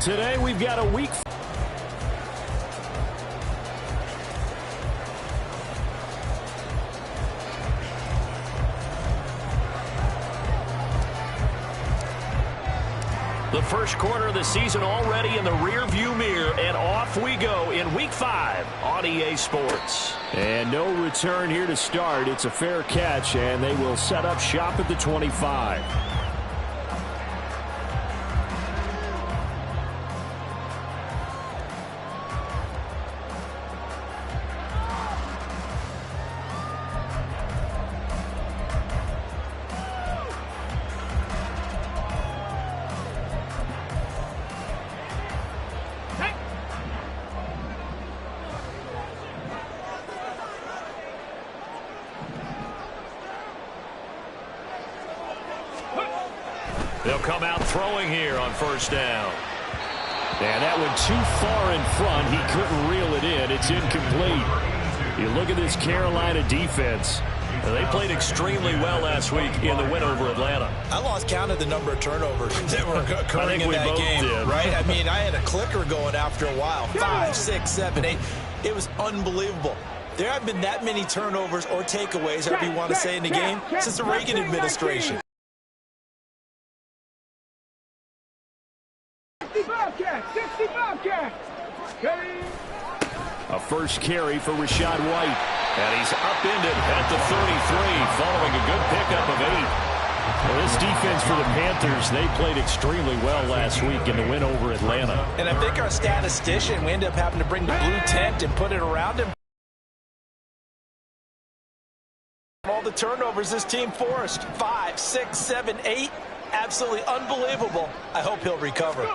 Today we've got a week. The first quarter of the season already in the rear-view mirror, and off we go in Week 5 on EA Sports. And no return here to start. It's a fair catch, and they will set up shop at the 25. They'll come out throwing here on first down. And that one too far in front. He couldn't reel it in. It's incomplete. You look at this Carolina defense. They played extremely well last week in the win over Atlanta. I lost count of the number of turnovers that were occurring in that game. Right? I mean, I had a clicker going after a while. 5, 6, 7, 8. It was unbelievable. There haven't been that many turnovers or takeaways, however you want to say, in the game since the Reagan administration. A first carry for Rachaad White. And he's upended at the 33 following a good pickup of 8. Well, this defense for the Panthers, they played extremely well last week in the win over Atlanta. And I think our statistician, we ended up having to bring the blue tent and put it around him. All the turnovers this team forced. 5, 6, 7, 8. Absolutely unbelievable. I hope he'll recover.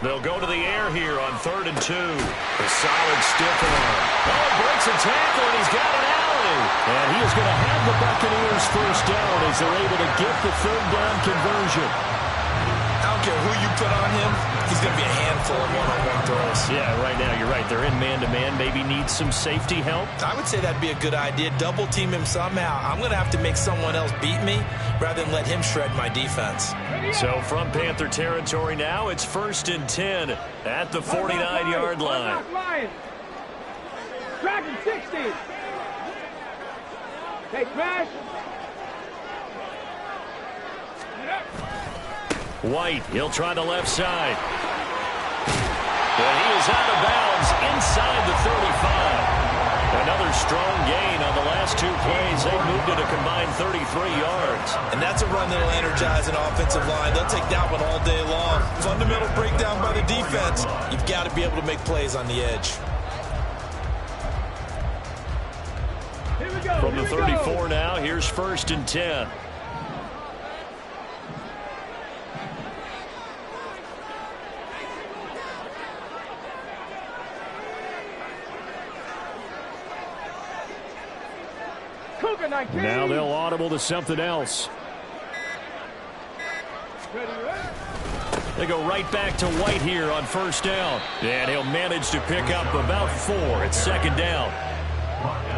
They'll go to the air here on 3rd and 2. A solid stiff arm. Oh, breaks a tackle, and he's got an alley. And he is going to have the Buccaneers first down as they're able to get the 3rd down conversion. I don't care who you put on him. He's going to be a handful of one-on-one throws. Yeah, right now you're right. They're in man-to-man. Maybe need some safety help. I would say that'd be a good idea. Double team him somehow. I'm going to have to make someone else beat me rather than let him shred my defense. So from Panther territory now, it's 1st and 10 at the 49-yard line. Dragon 60. Hey, crash. White, he'll try the left side. But he is out of bounds inside the 35. Another strong gain on the last 2 plays. They've moved it a combined 33 yards. And that's a run that'll energize an offensive line. They'll take that one all day long. Fundamental breakdown by the defense. You've got to be able to make plays on the edge. From the 34 now, here's 1st and 10. Now they'll audible to something else. They go right back to White here on first down. And he'll manage to pick up about 4 at 2nd down.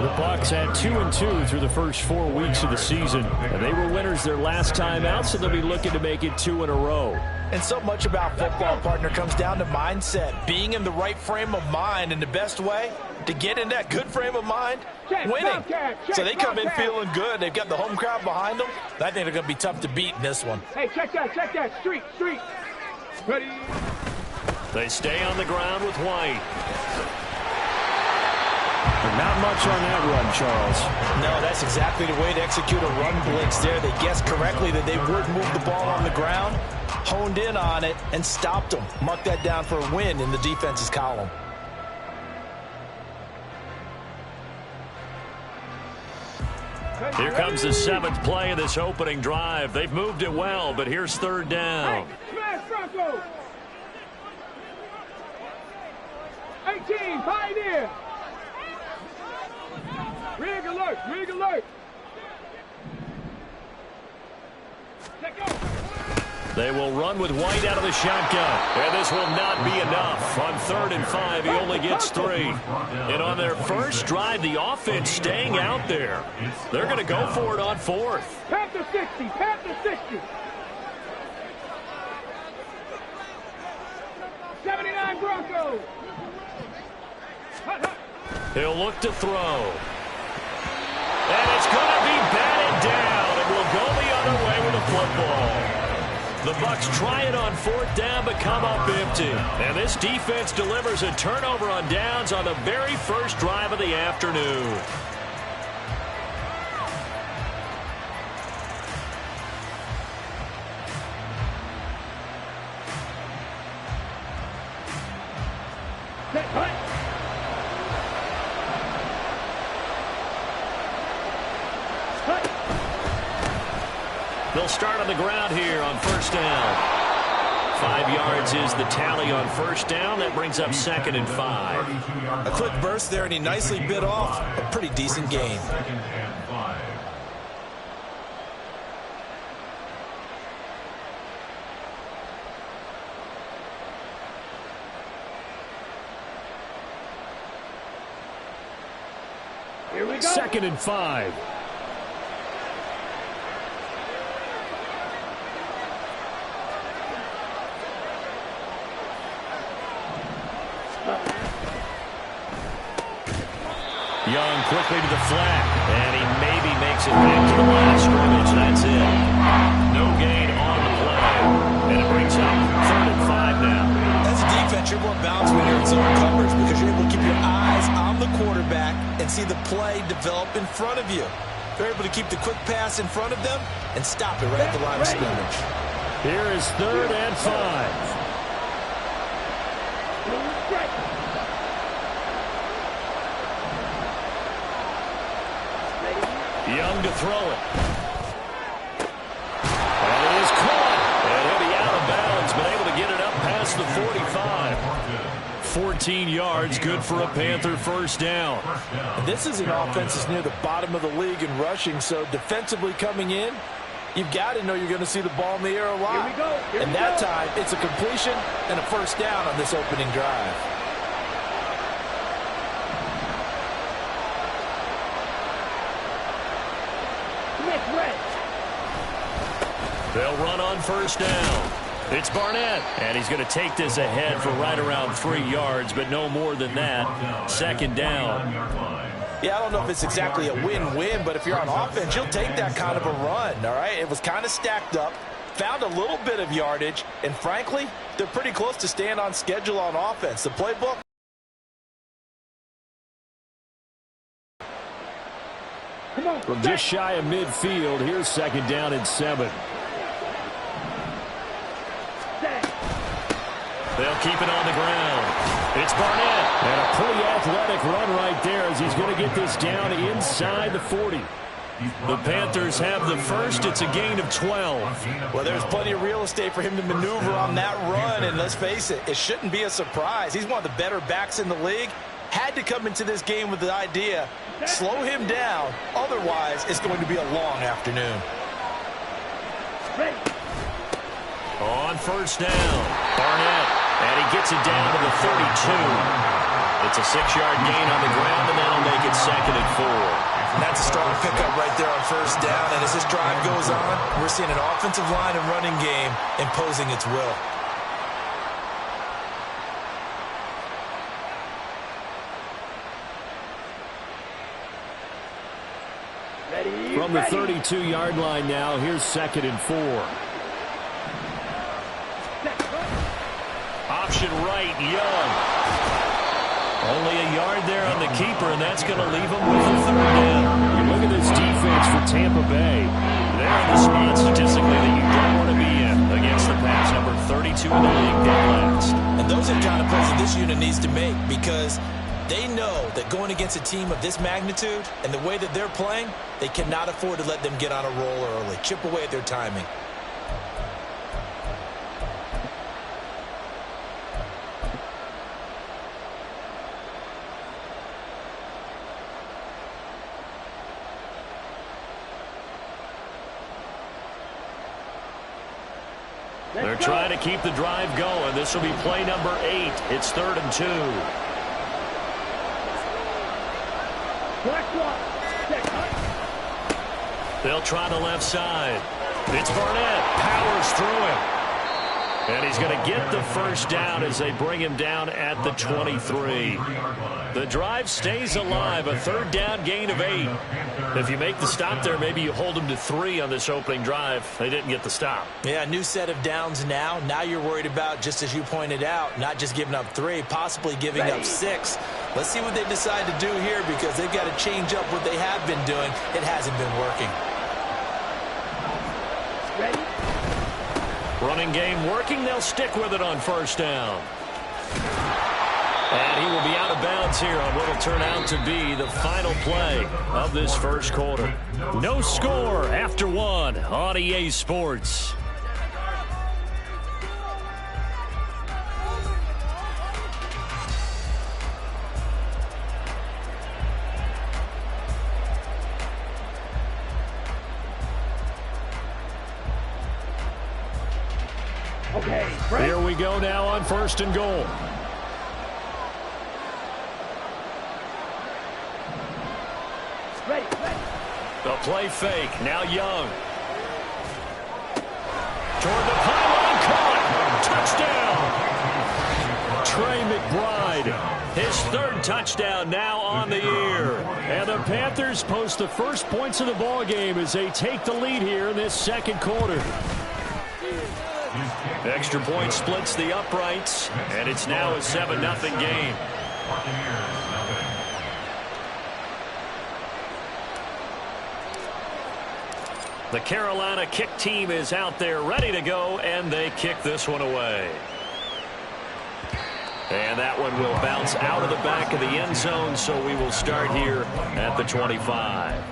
The Bucs had 2-2 through the first 4 weeks of the season. And they were winners their last time out, so they'll be looking to make it 2 in a row. And so much about football, partner, comes down to mindset. Being in the right frame of mind, and the best way to get in that good frame of mind, winning. So they come in feeling good. They've got the home crowd behind them. I think they're going to be tough to beat in this one. Hey, check that. Street. Ready. They stay on the ground with White. Not much on that run, Charles. No, that's exactly the way to execute a run blitz there. They guessed correctly that they would move the ball on the ground, honed in on it, and stopped them. Mark that down for a win in the defense's column. Here comes the 7th play of this opening drive. They've moved it well, but here's 3rd down. Smash Bronco. 18, Pioneer. Rig alert. They will run with White out of the shotgun. And this will not be enough. On 3rd and 5, he only gets 3. And on their first drive, the offense staying out there. They're going to go for it on 4th. Panther 60. Flag Broncos. He'll look to throw. And it's going to be batted down, and will go the other way with the football. The Bucs try it on 4th down, but come up empty. And this defense delivers a turnover on downs on the very first drive of the afternoon. They'll start on the ground here on 1st down. 5 yards is the tally on 1st down. That brings up 2nd and 5. A quick burst there, and he nicely bit off a pretty decent gain. Here we go. 2nd and 5. Young quickly to the flat, and he maybe makes it back to the line of scrimmage. That's it. No gain on the play, and it brings up 3rd and 5 now. As a defense, you're more balanced when you're in zone coverage because you're able to keep your eyes on the quarterback and see the play develop in front of you. You're able to keep the quick pass in front of them and stop it right at the line of scrimmage. Here is 3rd and 5. Young to throw it. And it is caught. And he'll be out of bounds, but able to get it up past the 45. 14 yards, good for a Panther 1st down. This is an offense that's near the bottom of the league in rushing, so defensively coming in, you've got to know you're going to see the ball in the air a lot. And that time, it's a completion and a 1st down on this opening drive. They'll run on 1st down. It's Barnett, and he's going to take this ahead for right around 3 yards, but no more than that. 2nd down. Yeah, I don't know if it's exactly a win-win, but if you're on offense, you'll take that kind of a run, all right? It was kind of stacked up, found a little bit of yardage, and frankly, they're pretty close to staying on schedule on offense. The playbook. From just shy of midfield, here's 2nd down and 7. They'll keep it on the ground. It's Barnett. And a pretty athletic run right there as he's going to get this down inside the 40. The Panthers have the first. It's a gain of 12. Well, there's plenty of real estate for him to maneuver on that run, and let's face it, it shouldn't be a surprise. He's one of the better backs in the league. Had to come into this game with the idea, slow him down, otherwise it's going to be a long afternoon. On 1st down, Barnett, and he gets it down to the 32. It's a 6-yard gain on the ground, and that'll make it 2nd and 4. And that's a strong pickup right there on 1st down, and as this drive goes on, we're seeing an offensive line and running game imposing its will. From the 32-yard line now, here's 2nd and 4. Option right, Young. Only a yard there on the keeper, and that's going to leave him with a 3rd down. You look at this defense for Tampa Bay. They're in the spot statistically that you don't want to be in against the pass, number 32 in the league, dead last. And those are the kind of plays that this unit needs to make because they know that going against a team of this magnitude and the way that they're playing, they cannot afford to let them get on a roll early. Chip away at their timing. They're trying to keep the drive going. This will be play number 8. It's 3rd and 2. They'll try the left side. It's Barnett. Powers through him. And he's going to get the first down as they bring him down at the 23. The drive stays alive, a third down gain of 8. If you make the stop there, maybe you hold them to 3 on this opening drive. They didn't get the stop. Yeah, new set of downs now. Now you're worried about, just as you pointed out, not just giving up 3, possibly giving up 6. Let's see what they decide to do here because they've got to change up what they have been doing. It hasn't been working. Running game working. They'll stick with it on first down. And he will be out of bounds here on what will turn out to be the final play of this first quarter. No score after 1 on EA Sports. Here we go now on first and goal. The play fake. Now Young. Toward the pylon. Caught. Touchdown. Trey McBride. His 3rd touchdown now on the year. And the Panthers post the first points of the ball game as they take the lead here in this second quarter. Extra point splits the uprights, and it's now a 7-0 game. The Carolina kick team is out there ready to go, and they kick this one away. And that one will bounce out of the back of the end zone, so we will start here at the 25.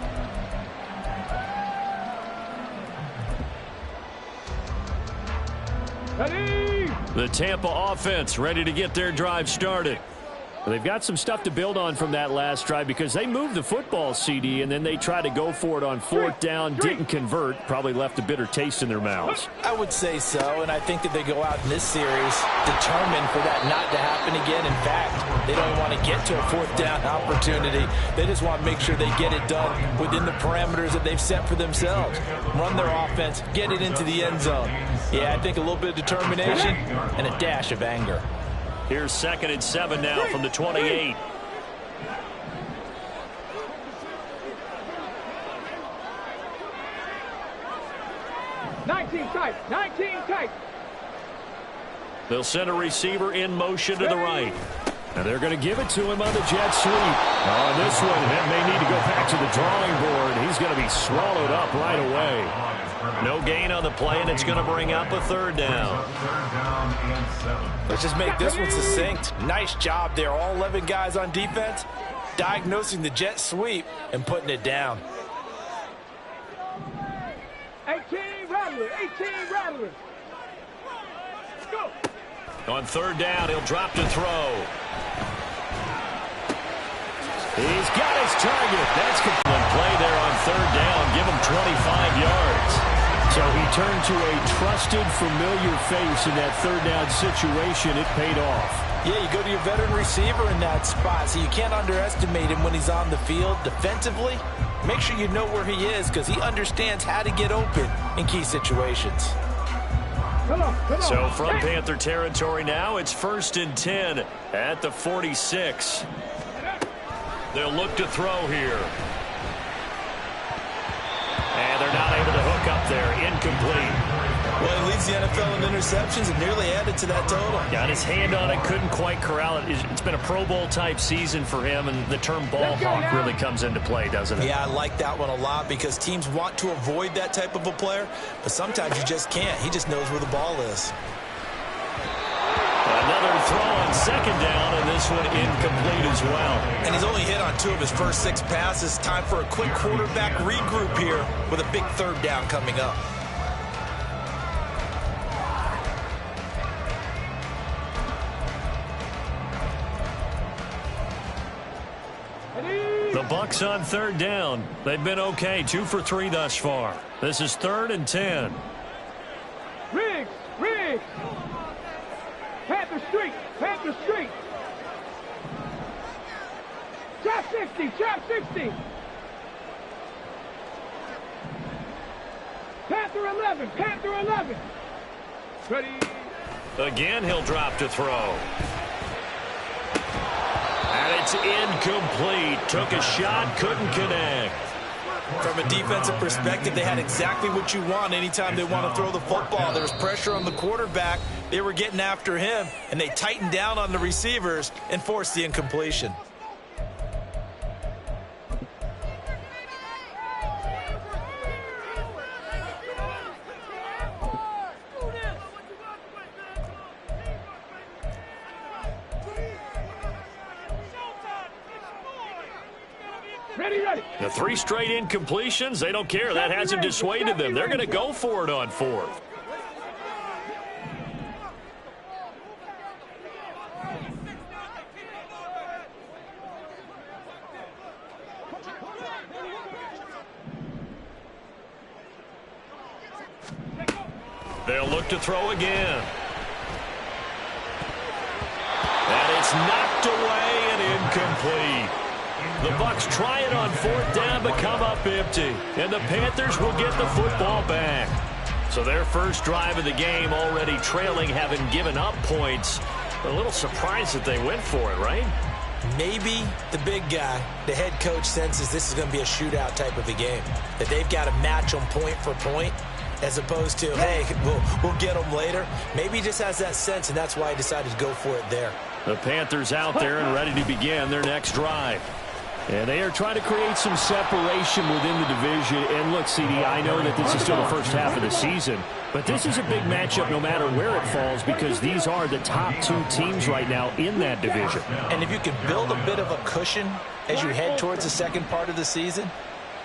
The Tampa offense ready to get their drive started. They've got some stuff to build on from that last drive because they moved the football, CD, and then they tried to go for it on 4th down, didn't convert, probably left a bitter taste in their mouths. I would say so, and I think that they go out in this series determined for that not to happen again. In fact, they don't even want to get to a 4th down opportunity. They just want to make sure they get it done within the parameters that they've set for themselves. Run their offense, get it into the end zone. Yeah, I think a little bit of determination and a dash of anger. Here's 2nd and 7 now from the 28. Nineteen tight. They'll send a receiver in motion to the right. And they're going to give it to him on the jet sweep. On this one, that may need to go back to the drawing board. He's going to be swallowed up right away. No gain on the play, and it's going to bring up a 3rd down. Let's just make this one succinct. Nice job there. All 11 guys on defense diagnosing the jet sweep and putting it down. 18 rattlers. Go. On 3rd down, he'll drop to throw. He's got his target. That's complete play there on 3rd down. Give him 25 yards. So he turned to a trusted, familiar face in that 3rd down situation. It paid off. Yeah, you go to your veteran receiver in that spot, so you can't underestimate him when he's on the field defensively. Make sure you know where he is because he understands how to get open in key situations. Come on. So from Panther territory now, it's 1st and 10 at the 46. They'll look to throw here. And they're not able to hook up there. Incomplete. Well, he leads the NFL in interceptions and nearly added to that total. Got his hand on it, couldn't quite corral it. It's been a Pro Bowl type season for him, and the term ball hawk really comes into play, doesn't it? Yeah, I like that one a lot because teams want to avoid that type of a player, but sometimes you just can't. He just knows where the ball is. Another throw on 2nd down, and this one incomplete as well. And he's only hit on 2 of his first 6 passes. Time for a quick quarterback regroup here with a big 3rd down coming up. The Bucks on 3rd down. They've been okay, 2 for 3 thus far. This is 3rd and 10. Riggs. Panther Street. Trap 60. Panther 11. Ready. Again, he'll drop to throw. And it's incomplete. Took a shot, couldn't connect. From a defensive perspective, they had exactly what you want anytime they want to throw the football. There was pressure on the quarterback. They were getting after him, and they tightened down on the receivers and forced the incompletion. The 3 straight incompletions, they don't care. That hasn't dissuaded them. They're going to go for it on 4th. They'll look to throw again. And it's knocked away and incomplete. The Bucs try it on 4th down but come up empty. And the Panthers will get the football back. So their first drive of the game already trailing, having given up points. A little surprised that they went for it, right? Maybe the big guy, the head coach, senses this is going to be a shootout type of a game. That they've got to match them point for point as opposed to, hey, we'll get them later. Maybe he just has that sense, and that's why he decided to go for it there. The Panthers out there and ready to begin their next drive. And they are trying to create some separation within the division. And look, CD, I know that this is still the first half of the season, but this is a big matchup no matter where it falls because these are the top 2 teams right now in that division. And if you can build a bit of a cushion as you head towards the second part of the season,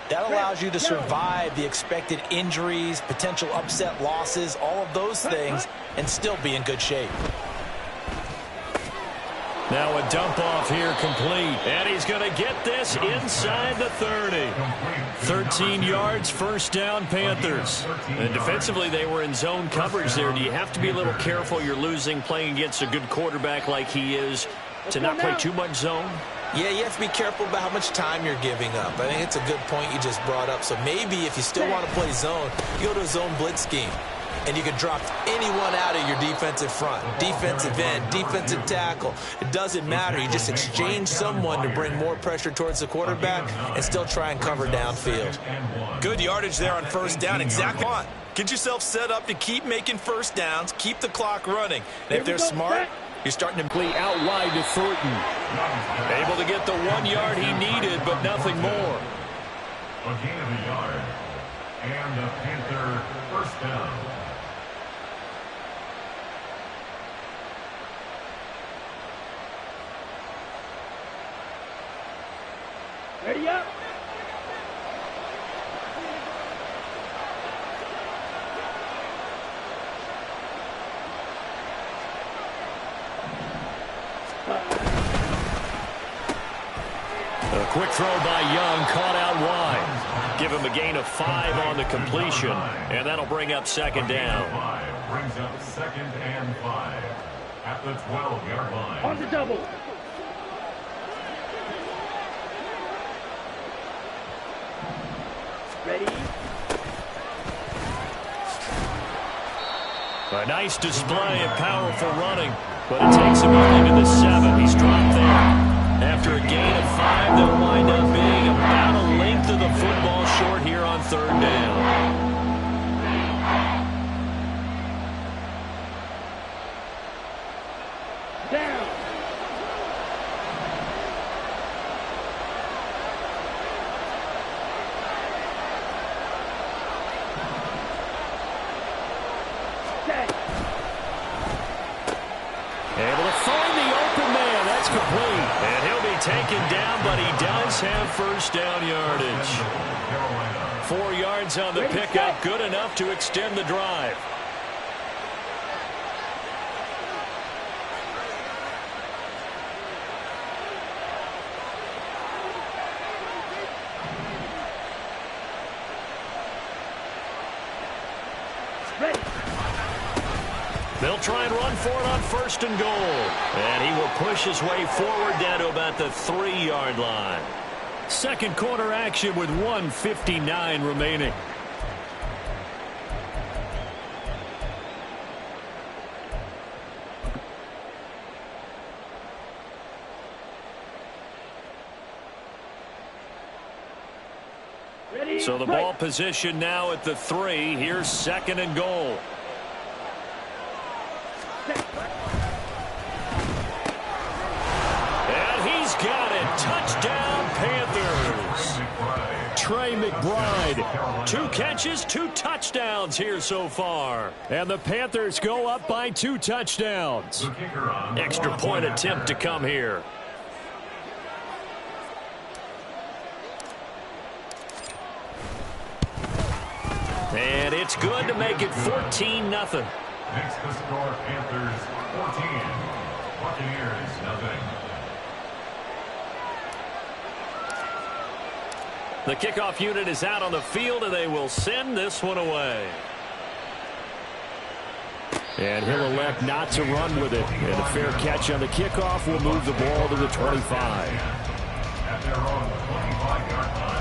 that allows you to survive the expected injuries, potential upset losses, all of those things, and still be in good shape. Now a dump off here complete. And he's going to get this inside the 30. 13 yards, first down, Panthers. And defensively, they were in zone coverage there. Do you have to be a little careful? You're losing playing against a good quarterback like he is to not play too much zone? Yeah, you have to be careful about how much time you're giving up. I think it's a good point you just brought up. So maybe if you still want to play zone, you go to a zone blitz scheme. And you can drop anyone out of your defensive front, defensive end, defensive tackle. It doesn't matter. You just exchange someone to bring more pressure towards the quarterback and still try and cover downfield. Good yardage there on first down. Exactly. Get yourself set up to keep making first downs, keep the clock running. And if they're smart, you're starting to play out wide to Thornton. Able to get the 1 yard he needed, but nothing more. A gain of a yard. And the Panther first down. Ready up. A quick throw by Young, caught out wide. Give him a gain of 5 on the completion, and that'll bring up second down. Brings up 2nd and 5 at the 12-yard line. On the double. Ready? A nice display of powerful running, but it takes him only to the 7. He's dropped there. After a gain of 5, they'll wind up being about a length of the football short here on third down. Down. Able to find the open man. That's complete. And he'll be taken down, but he does have first down yardage. 4 yards on the pickup. Good enough to extend the drive. Ready. They'll try and run for it on first and goal. And he will push his way forward down to about the 3-yard line. Second quarter action with 1:59 remaining. So the ball position now at the 3. Here's 2nd and goal. And he's got it. Touchdown, Panthers. Trey McBride. 2 catches, 2 touchdowns here so far. And the Panthers go up by 2 touchdowns. Extra point attempt to come here. And it's good to make it 14-0. Next to score, Panthers 14. Buccaneers 0. The kickoff unit is out on the field, and they will send this one away. And he'll elect not to run with it. And a fair catch on the kickoff will move the ball to the 25. At their own 25-yard line.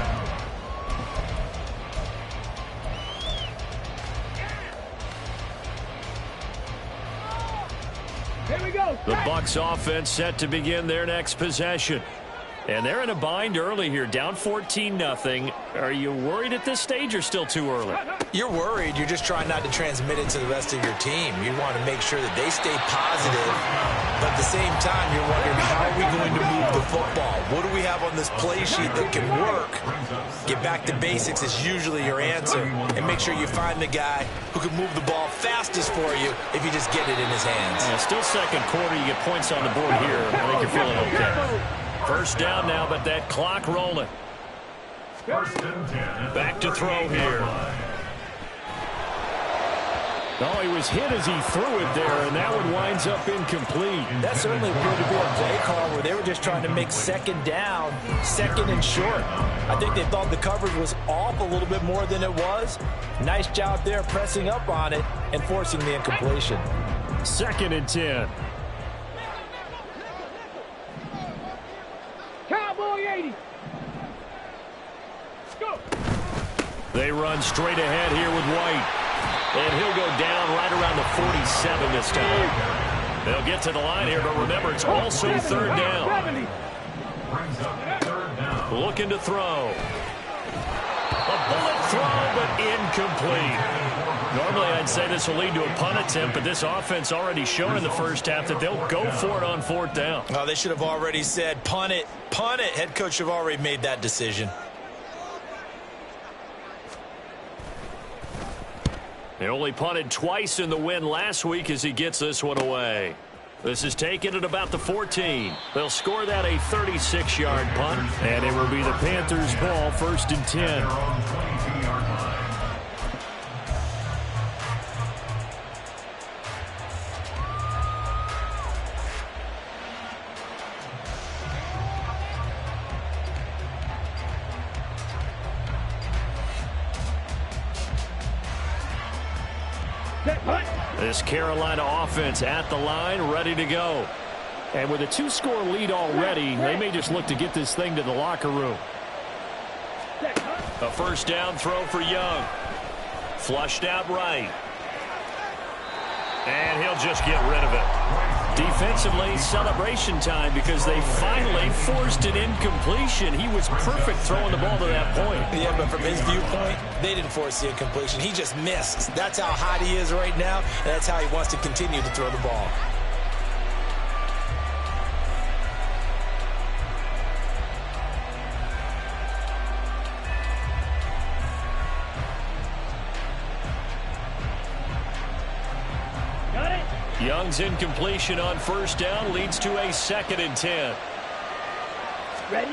Here we go. The Bucs offense set to begin their next possession. And they're in a bind early here, down 14-0. Are you worried at this stage or still too early? You're worried. You're just trying not to transmit it to the rest of your team. You want to make sure that they stay positive. But at the same time, you're wondering, how are we going to move the football? What do we have on this play sheet that can work? Get back to basics is usually your answer. And make sure you find the guy who can move the ball fastest for you if you just get it in his hands. Still second quarter. You get points on the board here. I think you're feeling okay. First down now, but that clock rolling. First and 10. Back to throw here. Oh, he was hit as he threw it there, and that one winds up incomplete. That certainly appeared to be a play call where they were just trying to make second down, second and short. I think they thought the coverage was off a little bit more than it was. Nice job there pressing up on it and forcing the incompletion. 2nd and 10. Cowboy 80. Go. They run straight ahead here with White. And he'll go down right around the 47 this time. They'll get to the line here, but remember, it's also 3rd down. Brings up 3rd down. Looking to throw. A bullet throw, but incomplete. Normally, I'd say this will lead to a punt attempt, but this offense already shown in the first half that they'll go for it on 4th down. Oh, they should have already said, punt it, punt it. Head coach have already made that decision. They only punted twice in the win last week as he gets this one away. This is taken at about the 14. They'll score that a 36-yard punt. And it will be the Panthers' ball, 1st and 10. Their own 22-yard line. This Carolina offense at the line, ready to go. And with a 2-score lead already, they may just look to get this thing to the locker room. A first down throw for Young. Flushed out right. And he'll just get rid of it. Defensively, celebration time because they finally forced an incompletion. He was perfect throwing the ball to that point. Yeah, but from his viewpoint, they didn't force the incompletion. He just missed. That's how hot he is right now, and that's how he wants to continue to throw the ball. Young's incompletion on first down leads to a 2nd and 10. Ready?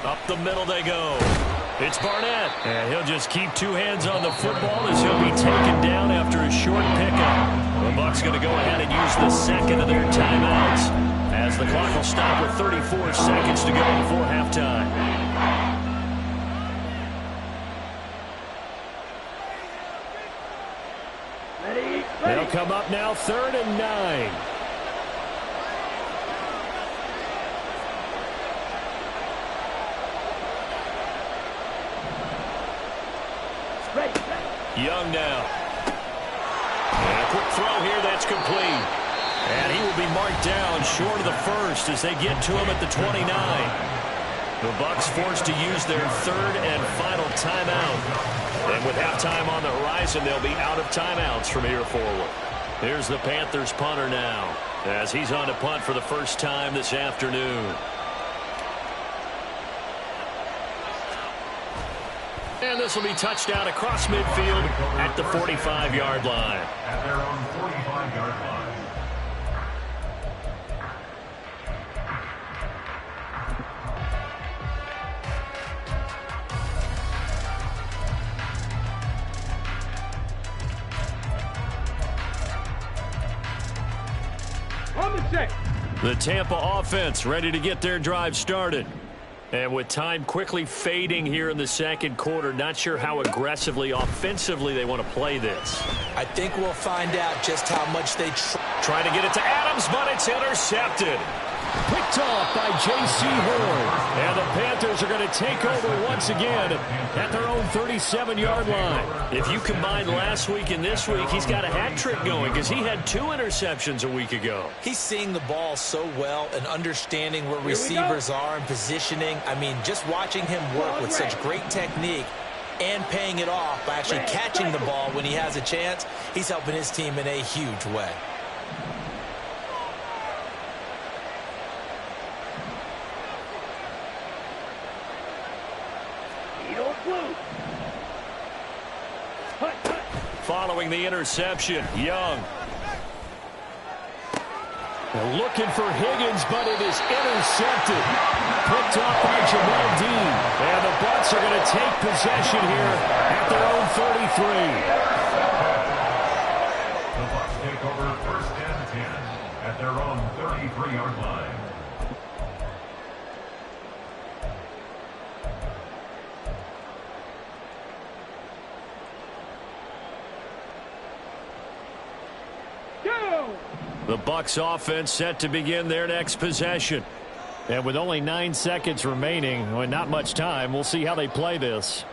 Up the middle they go. It's Barnett. And he'll just keep 2 hands on the football as he'll be taken down after a short pickup. The Bucs going to go ahead and use the 2nd of their timeouts as the clock will stop with 34 seconds to go before halftime. They'll come up now 3rd and 9. Young now. And a quick throw here, that's complete. And he will be marked down short of the 1st as they get to him at the 29. The Bucs forced to use their third and final timeout. And with halftime on the horizon, they'll be out of timeouts from here forward. Here's the Panthers punter now, as he's on to punt for the first time this afternoon. And this will be touchdown across midfield at the 45-yard line. At their own 45-yard line. The Tampa offense ready to get their drive started. And with time quickly fading here in the second quarter, not sure how aggressively, offensively they want to play this. I think we'll find out just how much they try to get it to Adams, but it's intercepted. Picked off by J.C. Horn. And the Panthers are going to take over once again at their own 37-yard line. If you combine last week and this week, he's got a hat trick going because he had 2 interceptions a week ago. He's seeing the ball so well and understanding where receivers are and positioning. I mean, just watching him work with such great technique and paying it off by actually catching the ball when he has a chance, he's helping his team in a huge way. Following the interception, Young. They're looking for Higgins, but it is intercepted. Picked off by Jamel Dean. And the Bucs are going to take possession here at their own 33. The Bucs take over first and 10 at their own 33-yard line. The Bucs offense set to begin their next possession. And with only 9 seconds remaining, and not much time, we'll see how they play this.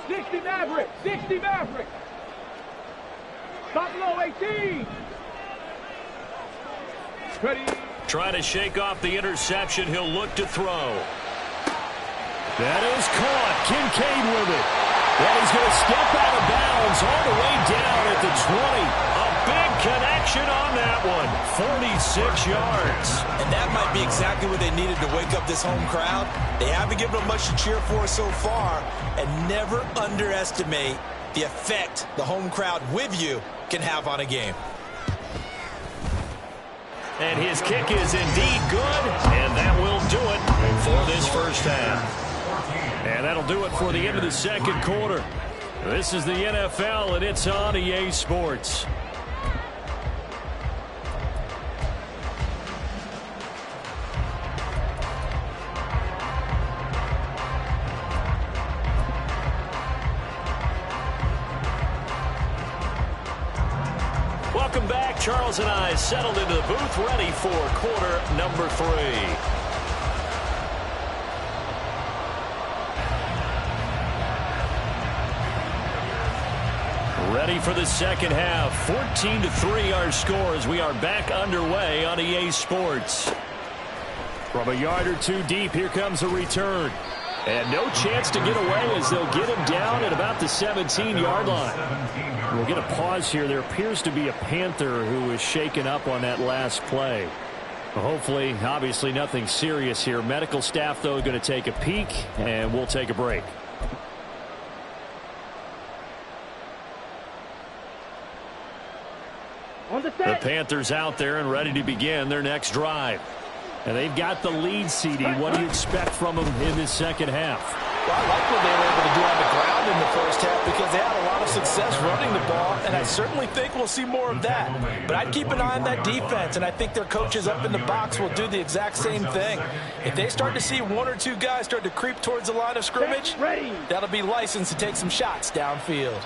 60 Maverick, 60 Maverick. Stop below 18. Ready. Trying to shake off the interception. He'll look to throw. That is caught. Kincaid with it. And he's going to step out of bounds all the way down at the 20. A big connection on that one. 46 yards. And that might be exactly what they needed to wake up this home crowd. They haven't given them much to cheer for so far. And never underestimate the effect the home crowd with you can have on a game. And his kick is indeed good. And that will do it for this first half. And that'll do it for the end of the second quarter. This is the NFL, and it's on EA Sports. Welcome back. Charles and I settled into the booth, ready for quarter number 3. Ready for the second half. 14-3 our score as we are back underway on EA Sports. From a yard or 2 deep, here comes a return. And no chance to get away as they'll get him down at about the 17-yard line. We'll get a pause here. There appears to be a Panther who is shaken up on that last play. Hopefully, obviously nothing serious here. Medical staff, though, going to take a peek, and we'll take a break. The Panthers out there and ready to begin their next drive. And they've got the lead, CD. What do you expect from them in this second half? Well, I like what they were able to do on the ground in the first half because they had a lot of success running the ball, and I certainly think we'll see more of that. But I'd keep an eye on that defense, and I think their coaches up in the box will do the exact same thing. If they start to see 1 or 2 guys start to creep towards the line of scrimmage, that'll be licensed to take some shots downfield.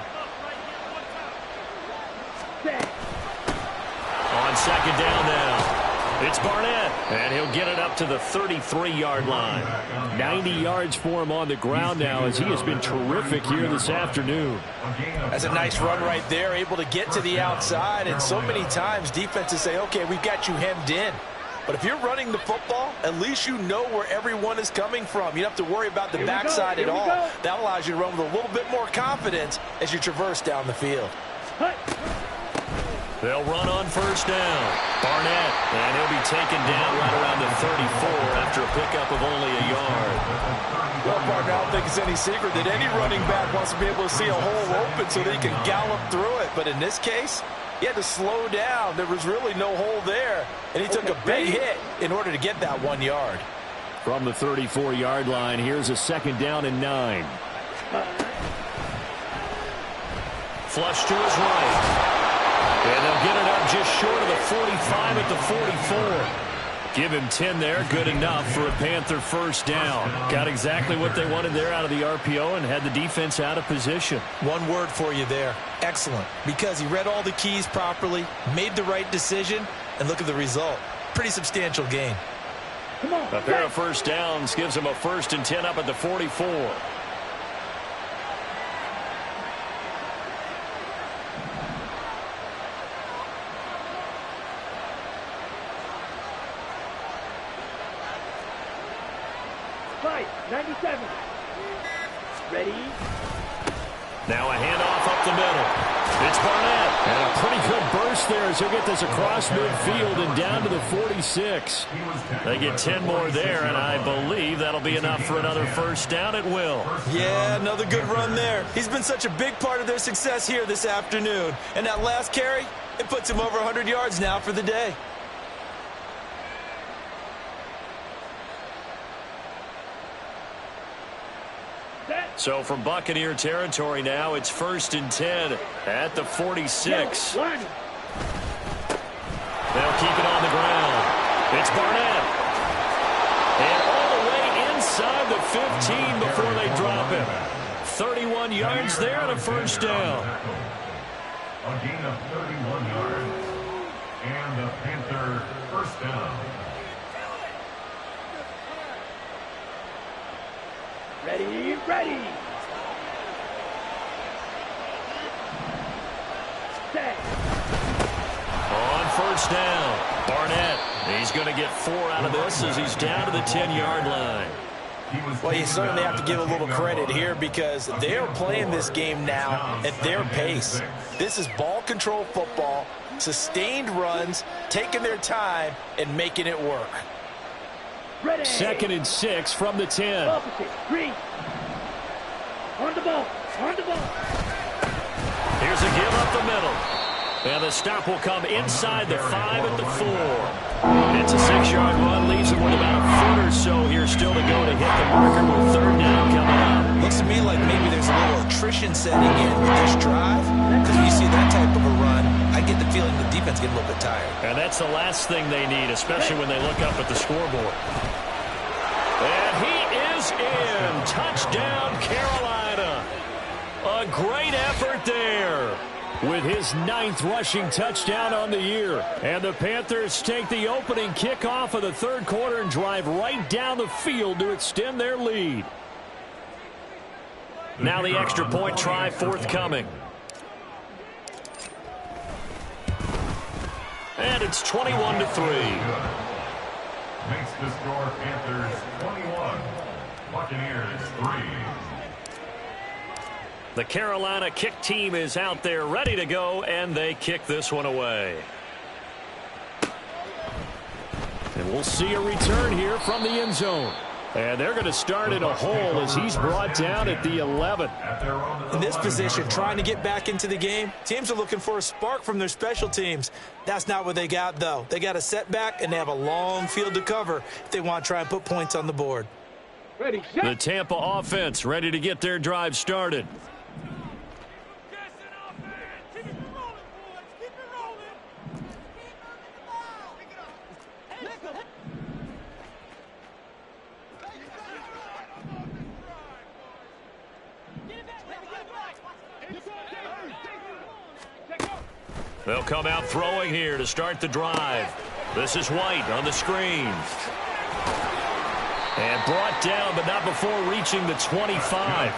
On second down now. It's Barnett, and he'll get it up to the 33-yard line. 90 yards for him on the ground now as he has been terrific here this afternoon. That's a nice run right there, able to get to the outside, and so many times defenses say, okay, we've got you hemmed in. But if you're running the football, at least you know where everyone is coming from. You don't have to worry about the backside at all. That allows you to run with a little bit more confidence as you traverse down the field. They'll run on first down. Barnett, and he'll be taken down right around the 34 after a pickup of only a yard. Well, partner, I don't think it's any secret that any running back wants to be able to see a hole open so that he can gallop through it. But in this case, he had to slow down. There was really no hole there, and he took a big hit in order to get that 1 yard. From the 34-yard line, here's a 2nd down and 9. Flush to his right. And they'll get it up just short of the 45 at the 44. Give him 10 there. Good enough for a Panther first down. Got exactly what they wanted there out of the RPO and had the defense out of position. One word for you there. Excellent. Because he read all the keys properly, made the right decision, and look at the result. Pretty substantial gain. A pair of first downs gives him a 1st and 10 up at the 44. Fight, 97. Ready? Now a handoff up the middle. It's Barnett. And a pretty good burst there as he'll get this across midfield and down to the 46. They get 10 more there, and I believe that'll be enough for another first down at will. Yeah, another good run there. He's been such a big part of their success here this afternoon. And that last carry, it puts him over 100 yards now for the day. So from Buccaneer territory now, it's 1st and 10 at the 46. They'll keep it on the ground. It's Barnett. And all the way inside the 15 before they drop him. 31 yards there and a first down. A gain of 31 yards. And the Panther first down. Ready, ready. Set. On first down, Barnett. He's going to get 4 out of this as he's down to the 10-yard line. Well, you certainly have to give a little credit here because they are playing this game now at their pace. This is ball control football, sustained runs, taking their time, and making it work. Ready. 2nd and 6 from the 10. Opposite, green. On the ball, on the ball. Here's a give up the middle. And the stop will come inside the 5 at the 4. It's a 6-yard run, leaves him with about a foot or so here still to go to hit the marker with 3rd down coming up. Looks to me like maybe there's a little attrition setting in with this drive. Because when you see that type of a run, I get the feeling the defense get a little bit tired. And that's the last thing they need, especially when they look up at the scoreboard. And he is in. Touchdown, Carolina. A great effort there. With his 9th rushing touchdown on the year. And the Panthers take the opening kickoff of the 3rd quarter and drive right down the field to extend their lead. Now the extra point try forthcoming. And it's 21-3. Makes the score Panthers 21, Buccaneers 3. The Carolina kick team is out there ready to go, and they kick this one away. And we'll see a return here from the end zone. And they're going to start in a hole as he's brought down at the 11. In this position, trying to get back into the game, teams are looking for a spark from their special teams. That's not what they got, though. They got a setback, and they have a long field to cover if they want to try and put points on the board. Ready, set. The Tampa offense ready to get their drive started. They'll come out throwing here to start the drive. This is White on the screen. And brought down, but not before reaching the 25.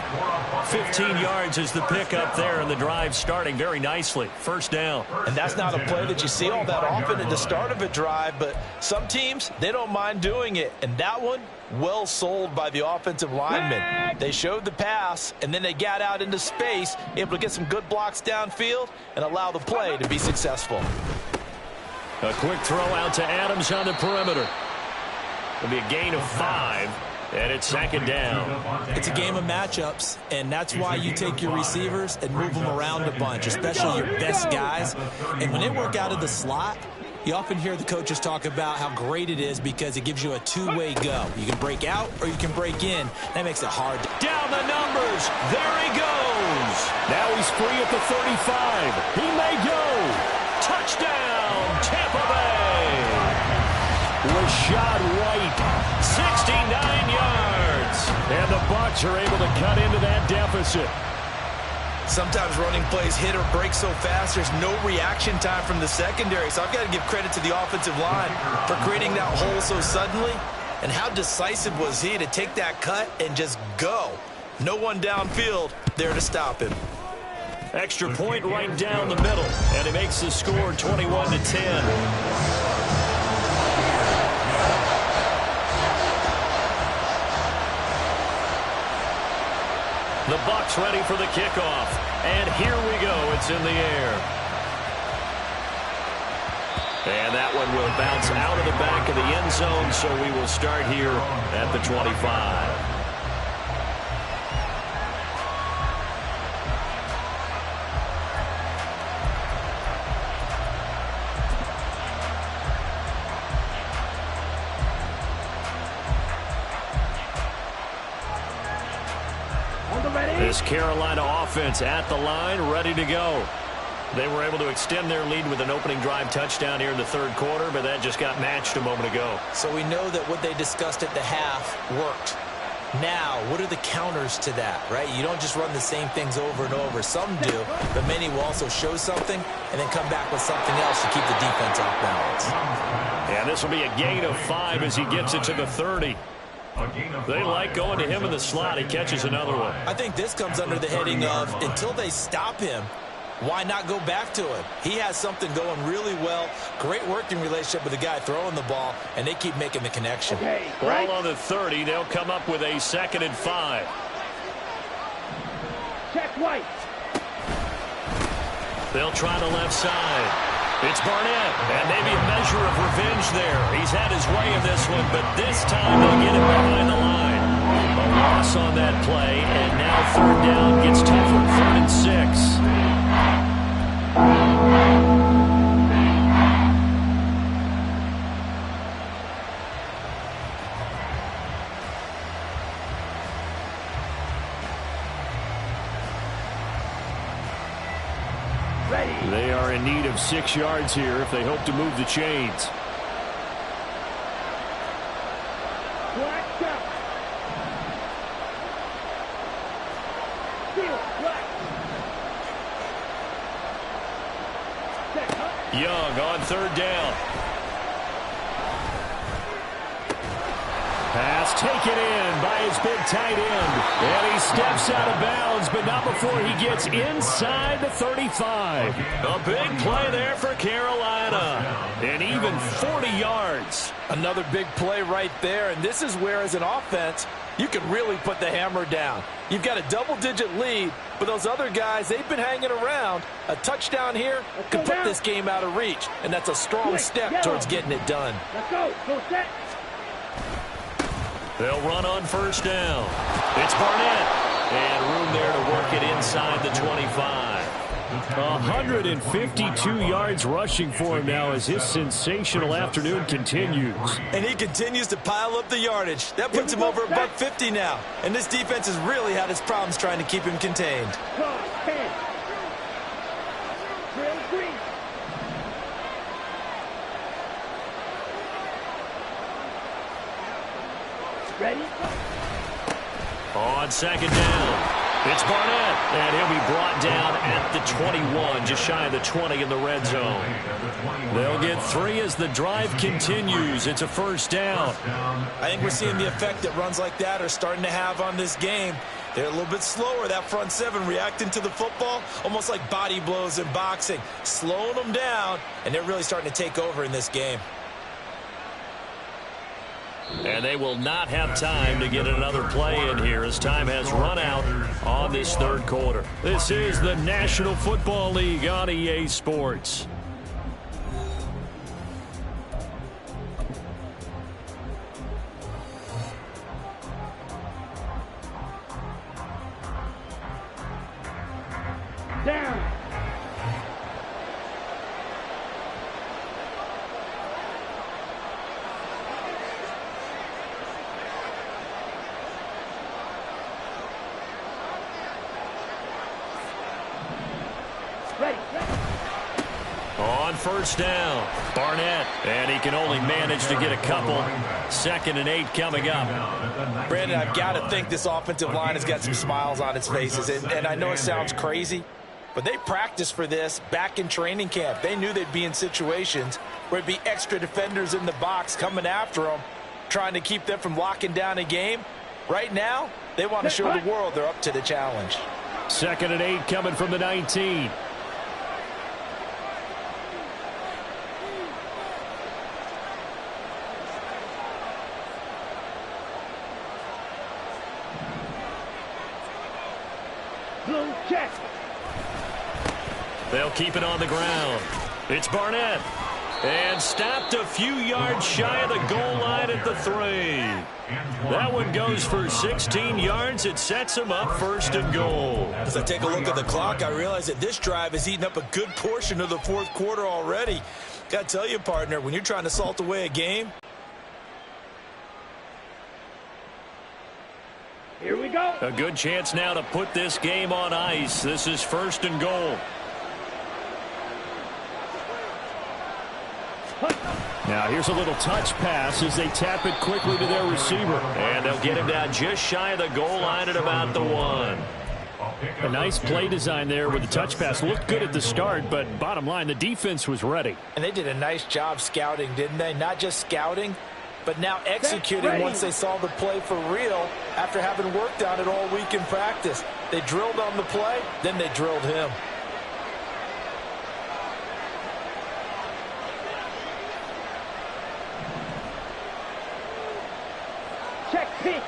15 yards is the pickup there, and the drive starting very nicely. First down. And that's not a play that you see all that often at the start of a drive, but some teams, they don't mind doing it. And that one, well sold by the offensive lineman. They showed the pass, and then they got out into space, able to get some good blocks downfield and allow the play to be successful. A quick throw out to Adams on the perimeter. It'll be a gain of 5, and it's second down. It's a game of matchups, and that's why you take your receivers and move them around a bunch, especially your best guys. And when they work out of the slot, you often hear the coaches talk about how great it is because it gives you a two-way go. You can break out or you can break in. That makes it hard. Down the numbers. There he goes. Now he's free at the 35. He may go. Touchdown, Tampa Bay. Rashad White, 69 yards. And the Bucs are able to cut into that deficit. Sometimes running plays hit or break so fast, there's no reaction time from the secondary. So I've got to give credit to the offensive line for creating that hole so suddenly. And how decisive was he to take that cut and just go? No one downfield there to stop him. Extra point right down the middle. And he makes the score 21-10. The Bucs ready for the kickoff. And here we go. It's in the air. And that one will bounce out of the back of the end zone, so we will start here at the 25. This Carolina offense at the line, ready to go. They were able to extend their lead with an opening drive touchdown here in the third quarter, but that just got matched a moment ago. So we know that what they discussed at the half worked. Now, what are the counters to that, right? You don't just run the same things over and over. Some do, but many will also show something and then come back with something else to keep the defense off balance. And this will be a gain of 5 as he gets it to the 30. They like going to him in the slot. He catches another one. I think this comes under the heading of until they stop him, why not go back to him? He has something going really well. Great working relationship with the guy throwing the ball, and they keep making the connection. Okay, ball on the 30. They'll come up with a 2nd and 5. Check White. They'll try the left side. It's Barnett, and maybe a measure of revenge there. He's had his way in this one, but this time they'll get it behind the line. A loss on that play, and now 3rd down gets tougher. 3rd and 6. They are in need of 6 yards here if they hope to move the chains. Black out. Steal, black. Check, huh? Young on 3rd down. Pass taken in by his big tight end. And he steps out of bounds, but not before he gets inside the 35. A big play there for Carolina. And even 40 yards. Another big play right there, and this is where, as an offense, you can really put the hammer down. You've got a double-digit lead, but those other guys, they've been hanging around. A touchdown here could put this game out of reach, and that's a strong step towards getting it done. Let's go. Go set. They'll run on 1st down. It's Barnett. And room there to work it inside the 25. 152 yards rushing for him now as his sensational afternoon continues. And he continues to pile up the yardage. That puts him over $150 now. And this defense has really had its problems trying to keep him contained. Cross, 10. Drill green. Ready? On 2nd down. It's Barnett, and he'll be brought down at the 21, just shy of the 20 in the red zone. They'll get 3 as the drive continues. It's a first down. I think we're seeing the effect that runs like that are starting to have on this game. They're a little bit slower, that front 7, reacting to the football, almost like body blows in boxing, slowing them down, and they're really starting to take over in this game. And they will not have time to get another play in here as time has run out on this third quarter. This is the National Football League on EA Sports. Down. Ready. On first down, Barnett, and he can only manage to get a couple. 2nd and 8 coming up. Brandon, I've got to think this offensive line has got some smiles on its faces, and I know it sounds crazy, but they practiced for this back in training camp. They knew they'd be in situations where it'd be extra defenders in the box coming after them, trying to keep them from locking down a game. Right now, they want to show the world they're up to the challenge. 2nd and 8 coming from the 19. Blue check. They'll keep it on the ground. It's Barnett. And stopped a few yards shy of the goal line at the 3. That one goes for 16 yards. It sets him up 1st and goal. As I take a look at the clock, I realize that this drive has eaten up a good portion of the 4th quarter already. Got to tell you, partner, when you're trying to salt away a game. Here we go. A good chance now to put this game on ice. This is 1st and goal. Now here's a little touch pass as they tap it quickly to their receiver. And they'll get him down just shy of the goal line at about the 1. A nice play design there with the touch pass. Looked good at the start, but bottom line, the defense was ready. And they did a nice job scouting, didn't they? Not just scouting, but now executing once they saw the play for real after having worked on it all week in practice. They drilled on the play, then they drilled him. Check pitch.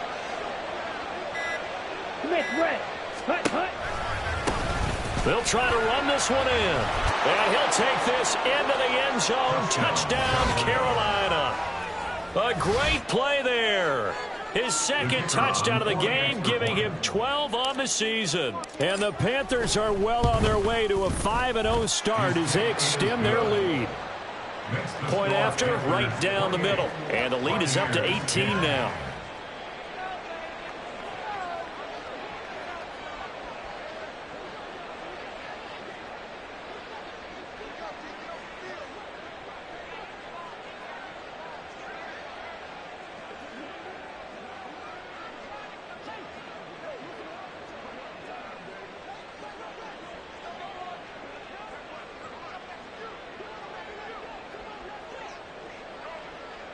Smith red. Hut, hut. They'll try to run this one in. And he'll take this into the end zone. Touchdown, Carolina. A great play there. His 2nd touchdown of the game, giving him 12 on the season. And the Panthers are well on their way to a 5-0 start as they extend their lead. Point after, right down the middle. And the lead is up to 18 now.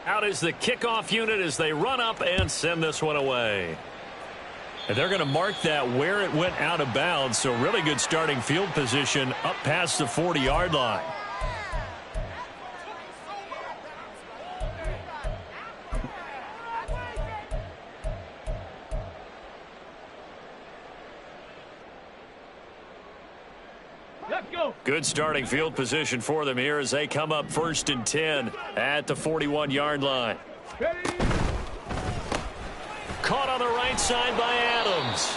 Out is the kickoff unit as they run up and send this one away. And they're going to mark that where it went out of bounds, so really good starting field position up past the 40-yard line. Good starting field position for them here as they come up 1st and 10 at the 41-yard line. Caught on the right side by Adams.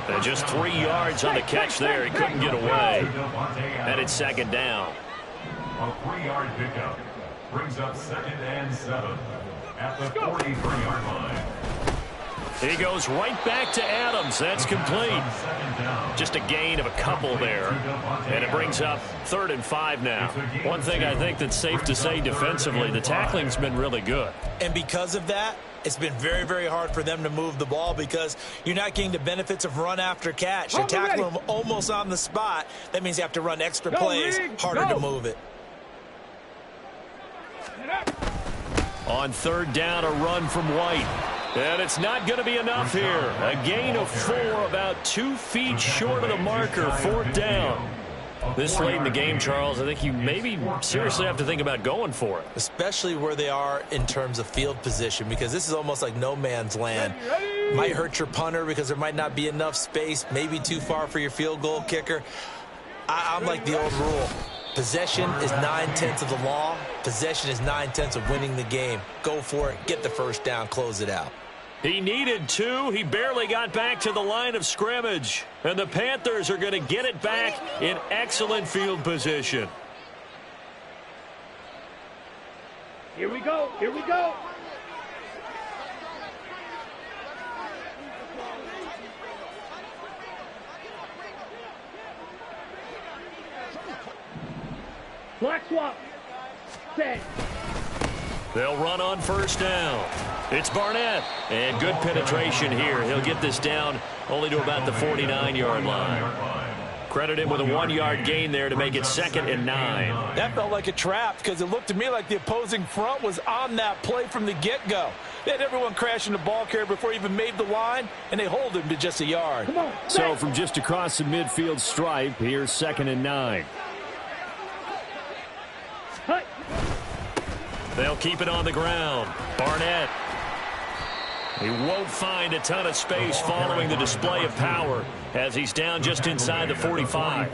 And just 3 yards on the catch there. He couldn't get away. And it's 2nd down. A 3-yard pickup brings up 2nd and 7 at the 43-yard line. He goes right back to Adams. That's complete. Just a gain of a couple there. And it brings up 3rd and 5 now. One thing I think that's safe to say defensively, the tackling's been really good. And because of that, it's been very, very hard for them to move the ball because you're not getting the benefits of run after catch. You're tackling them almost on the spot. That means you have to run extra plays, harder to move it. On 3rd down, a run from White. And it's not going to be enough here. A gain of 4, about 2 feet short of the marker, 4th down. This late in the game, Charles, I think you maybe seriously have to think about going for it. Especially where they are in terms of field position, because this is almost like no man's land. Might hurt your punter because there might not be enough space, maybe too far for your field goal kicker. I'm like the old rule. Possession is 9/10 of the law. Possession is 9/10 of winning the game. Go for it. Get the first down. Close it out. He needed 2. He barely got back to the line of scrimmage. And the Panthers are going to get it back in excellent field position. Here we go. Here we go. Black swap. Set. They'll run on 1st down. It's Barnett. And good penetration here. He'll get this down only to about the 49-yard line. Credit him with a 1-yard gain there to make it 2nd and 9. That felt like a trap because it looked to me like the opposing front was on that play from the get-go. They had everyone crashing the ball carrier before he even made the line, and they hold him to just a yard. Come on, so from just across the midfield stripe, here's 2nd and 9. Hut. They'll keep it on the ground. Barnett. He won't find a ton of space following the display of power as he's down just inside the 45.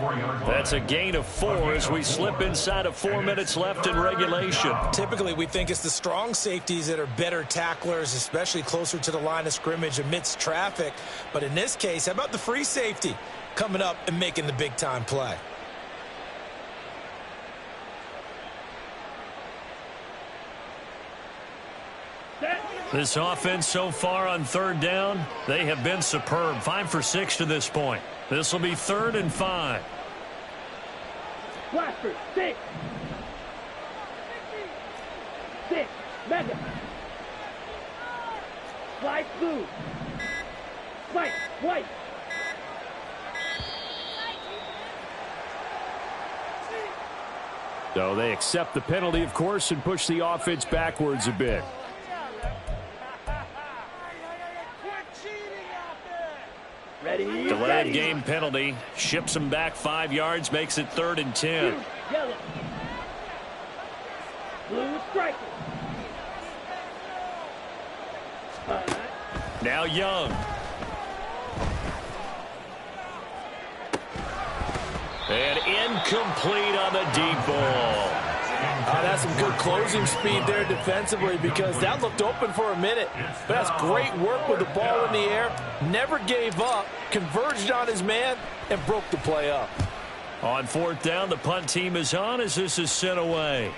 That's a gain of 4 as we slip inside of 4 minutes left in regulation. Typically, we think it's the strong safeties that are better tacklers, especially closer to the line of scrimmage amidst traffic. But in this case, how about the free safety coming up and making the big-time play? This offense so far on 3rd down, they have been superb. 5 for 6 to this point. This will be 3rd and 5. Blaster, 6. 6. Mega. Slide blue. Spike, white. So they accept the penalty, of course, and push the offense backwards a bit. Delayed game penalty. Ships him back 5 yards, makes it 3rd and 10. Yellow. Blue striker. Now Young. And incomplete on the deep ball. That's some good closing speed there defensively because that looked open for a minute. But that's great work with the ball in the air. Never gave up, converged on his man, and broke the play up. On 4th down, the punt team is on as this is sent away.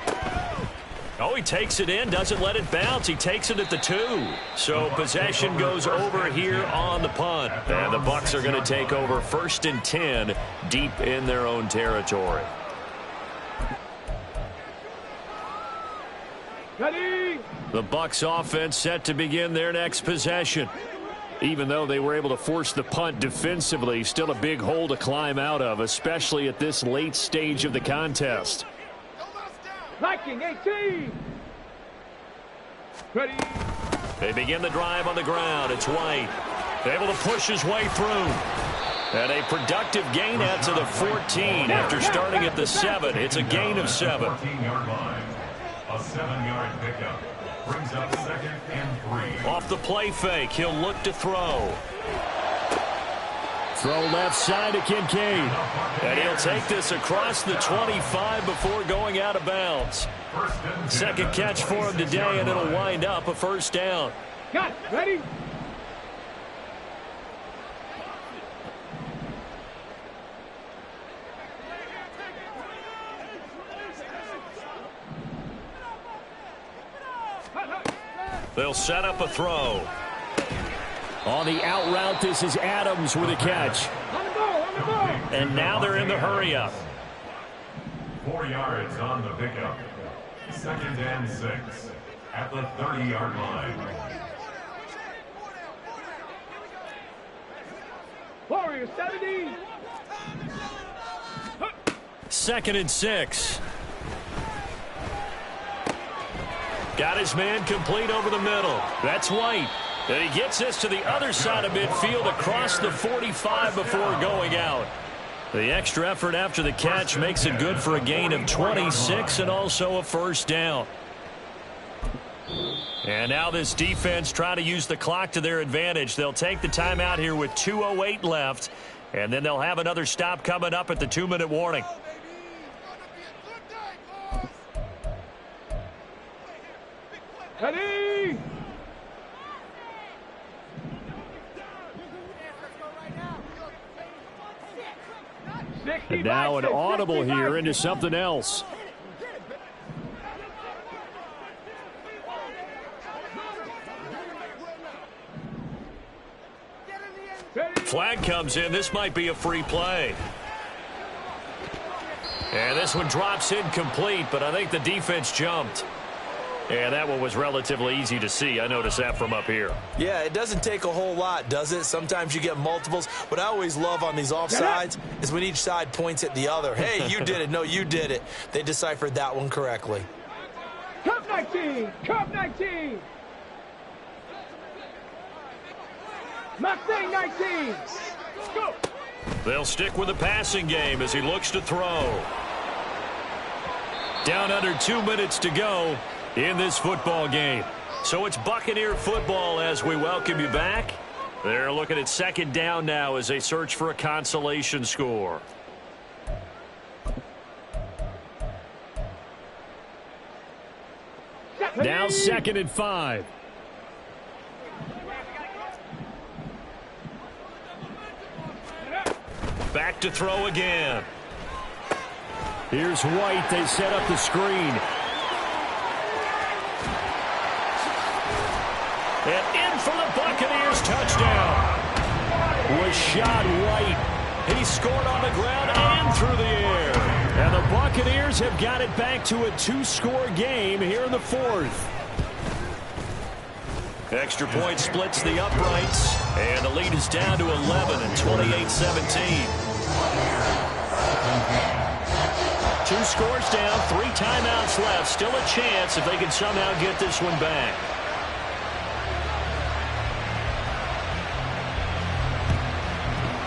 Oh, he takes it in, doesn't let it bounce. He takes it at the 2. So possession goes over here on the punt. And the Bucs are going to take over 1st and 10 deep in their own territory. The Bucs offense set to begin their next possession. Even though they were able to force the punt defensively, still a big hole to climb out of, especially at this late stage of the contest. Viking 18. Ready. They begin the drive on the ground. It's White. Able to push his way through. And a productive gain out to the 14 after starting at the 7. It's a gain of 7. 14-yard line. A 7-yard pickup. Brings up 2nd and 3. Off the play fake, he'll look to throw. Throw left side to Kincaid. And he'll take this across the 25 before going out of bounds. Second catch for him today, and it'll wind up a 1st down. Got it. Ready. They'll set up a throw. On the out route, this is Adams with a catch. On the ball, on the ball. And now they're in the hurry-up. 4 yards on the pickup. 2nd and 6 at the 30-yard line. Warriors, 70. 2nd and 6. Got his man complete over the middle. That's White. And he gets this to the other side of midfield across the 45 before going out. The extra effort after the catch makes it good for a gain of 26 and also a first down. And now this defense trying to use the clock to their advantage. They'll take the timeout here with 2:08 left, and then they'll have another stop coming up at the 2-minute warning. Ready. And now an audible here into something else. Flag comes in. This might be a free play. And this one drops incomplete, but I think the defense jumped. And that one was relatively easy to see. I noticed that from up here. Yeah, it doesn't take a whole lot, does it? Sometimes you get multiples. What I always love on these offsides is when each side points at the other. Hey, you did it. No, you did it. They deciphered that one correctly. Cup 19. Cup 19. Mustang 19. Go. They'll stick with the passing game as he looks to throw. Down under 2 minutes to go in this football game. So it's Buccaneer football as we welcome you back. They're looking at 2nd down now as they search for a consolation score. Now 2nd and 5. Back to throw again. Here's White. They set up the screen. And in for the Buccaneers touchdown. Rashad White. He scored on the ground and through the air. And the Buccaneers have got it back to a 2-score game here in the 4th. Extra point splits the uprights. And the lead is down to 11 and 28-17. 2 scores down, 3 timeouts left. Still a chance if they can somehow get this one back.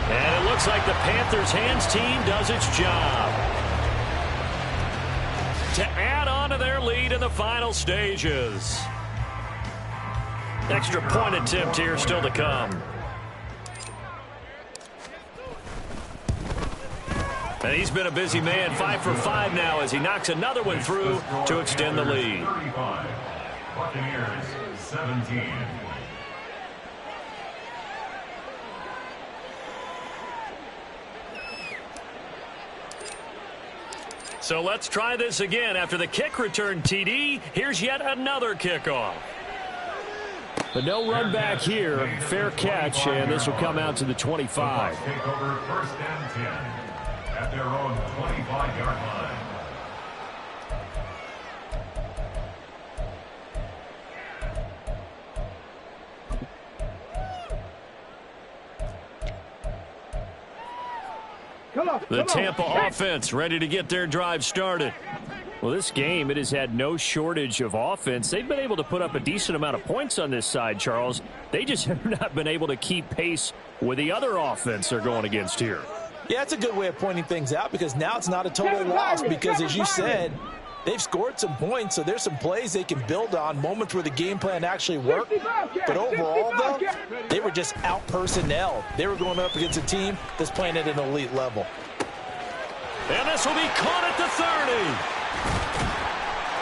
And it looks like the Panthers' hands team does its job to add on to their lead in the final stages. Extra point attempt here still to come. And he's been a busy man, 5 for 5 now as he knocks another one through to extend the lead. 35. Buccaneers 17. So let's try this again. After the kick return TD, here's yet another kickoff. But no run back here. Fair catch, and this will come out to the 25. Take over 1st and 10 at their own 25-yard line. The Tampa offense ready to get their drive started. Well, this game, it has had no shortage of offense. They've been able to put up a decent amount of points on this side, Charles. They just have not been able to keep pace with the other offense they're going against here. Yeah, it's a good way of pointing things out because now it's not a total loss because, as you said, they've scored some points, so there's some plays they can build on, moments where the game plan actually worked. But overall, though, they were just out-personnel. They were going up against a team that's playing at an elite level. And this will be caught at the 30.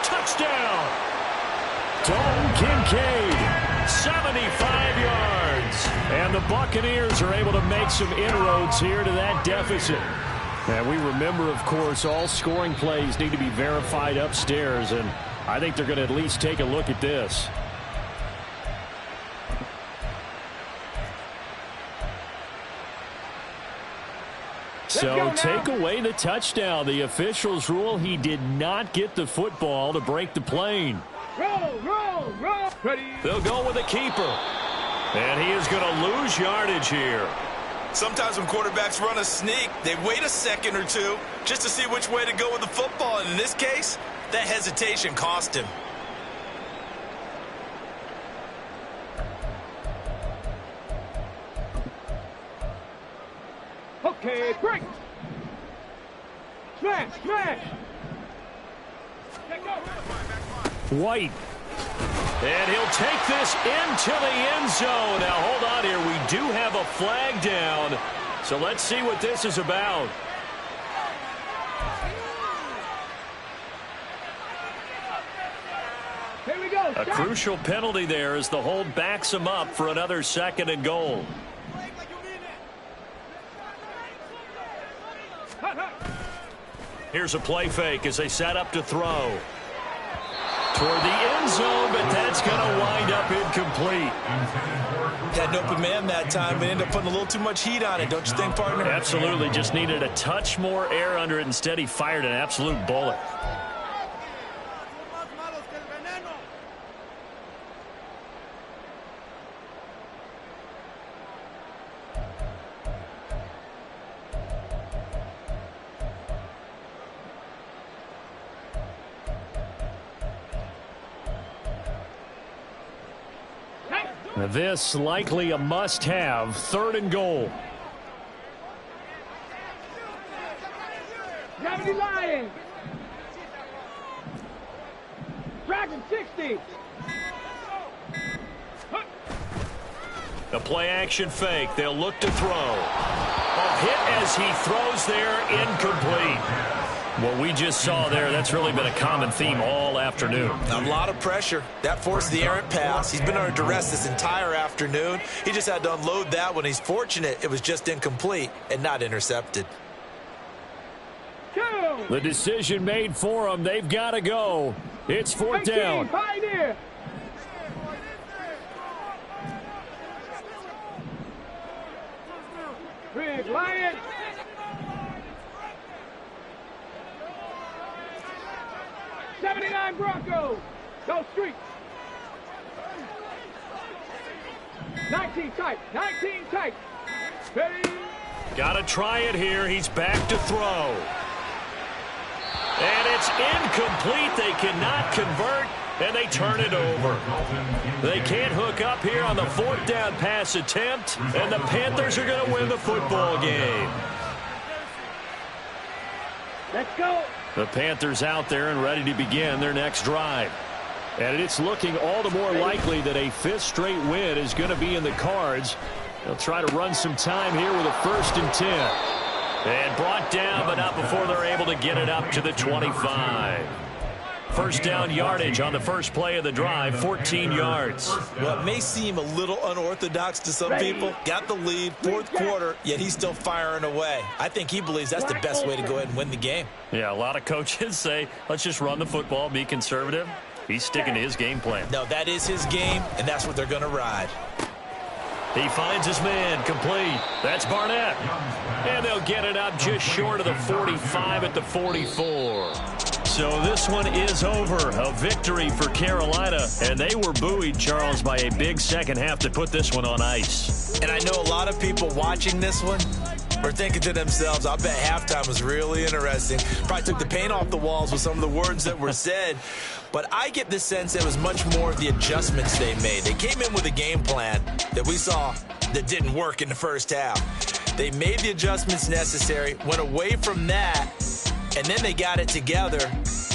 Touchdown. Dalton Kincaid. 75 yards. And the Buccaneers are able to make some inroads here to that deficit. And we remember, of course, all scoring plays need to be verified upstairs, and I think they're going to at least take a look at this. So take away the touchdown. The officials rule he did not get the football to break the plane. Roll. Ready. They'll go with a keeper. And he is going to lose yardage here. Sometimes when quarterbacks run a sneak, they wait a second or two just to see which way to go with the football. And in this case, that hesitation cost him. Okay, break. Smash. White. And he'll take this into the end zone. Now, hold on here. We do have a flag down. So let's see what this is about. Here we go. A crucial penalty there as the hold backs him up for another 2nd and goal. Here's a play fake as they set up to throw. Toward the end zone, but that's going to wind up incomplete. Had an open man that time, but ended up putting a little too much heat on it, don't you think, partner? Absolutely. Just needed a touch more air under it. Instead, he fired an absolute bullet. This likely a must-have. 3rd and goal. Gravity Lions. Dragon 60. The play action fake. They'll look to throw. A hit as he throws there, incomplete. What we just saw there, that's really been a common theme all afternoon. A lot of pressure. That forced the errant pass. He's been under duress this entire afternoon. He just had to unload that one. He's fortunate it was just incomplete and not intercepted. The decision made for them. They've got to go. It's 4th down. Pioneer. Big Lion. '79 Broncos. Go Street. 19 tight. Ready. Got to try it here. He's back to throw. And it's incomplete. They cannot convert, and they turn it over. They can't hook up here on the 4th down pass attempt, and the Panthers are going to win the football game. Let's go. The Panthers out there and ready to begin their next drive. And it's looking all the more likely that a 5th straight win is going to be in the cards. They'll try to run some time here with a 1st and 10. And brought down, but not before they're able to get it up to the 25. 1st down yardage on the first play of the drive, 14 yards. Well, it may seem a little unorthodox to some people. Got the lead, 4th quarter, yet he's still firing away. I think he believes that's the best way to go ahead and win the game. Yeah, a lot of coaches say, let's just run the football, be conservative. He's sticking to his game plan. No, that is his game, and that's what they're going to ride. He finds his man, complete. That's Barnett. And they'll get it up just short of the 45 at the 44. So this one is over. A victory for Carolina. And they were buoyed, Charles, by a big second half to put this one on ice. And I know a lot of people watching this one are thinking to themselves, I bet halftime was really interesting. Probably took the paint off the walls with some of the words that were said. But I get the sense it was much more of the adjustments they made. They came in with a game plan that we saw that didn't work in the first half. They made the adjustments necessary, went away from that, and then they got it together,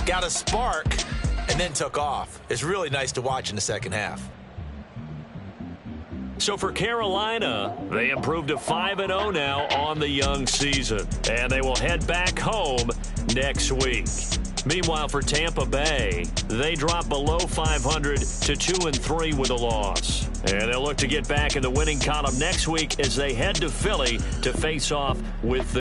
got a spark, and then took off. It's really nice to watch in the second half. So for Carolina, they improved to 5-0 now on the young season. And they will head back home next week. Meanwhile, for Tampa Bay, they drop below 500 to 2-3 with a loss. And they'll look to get back in the winning column next week as they head to Philly to face off with the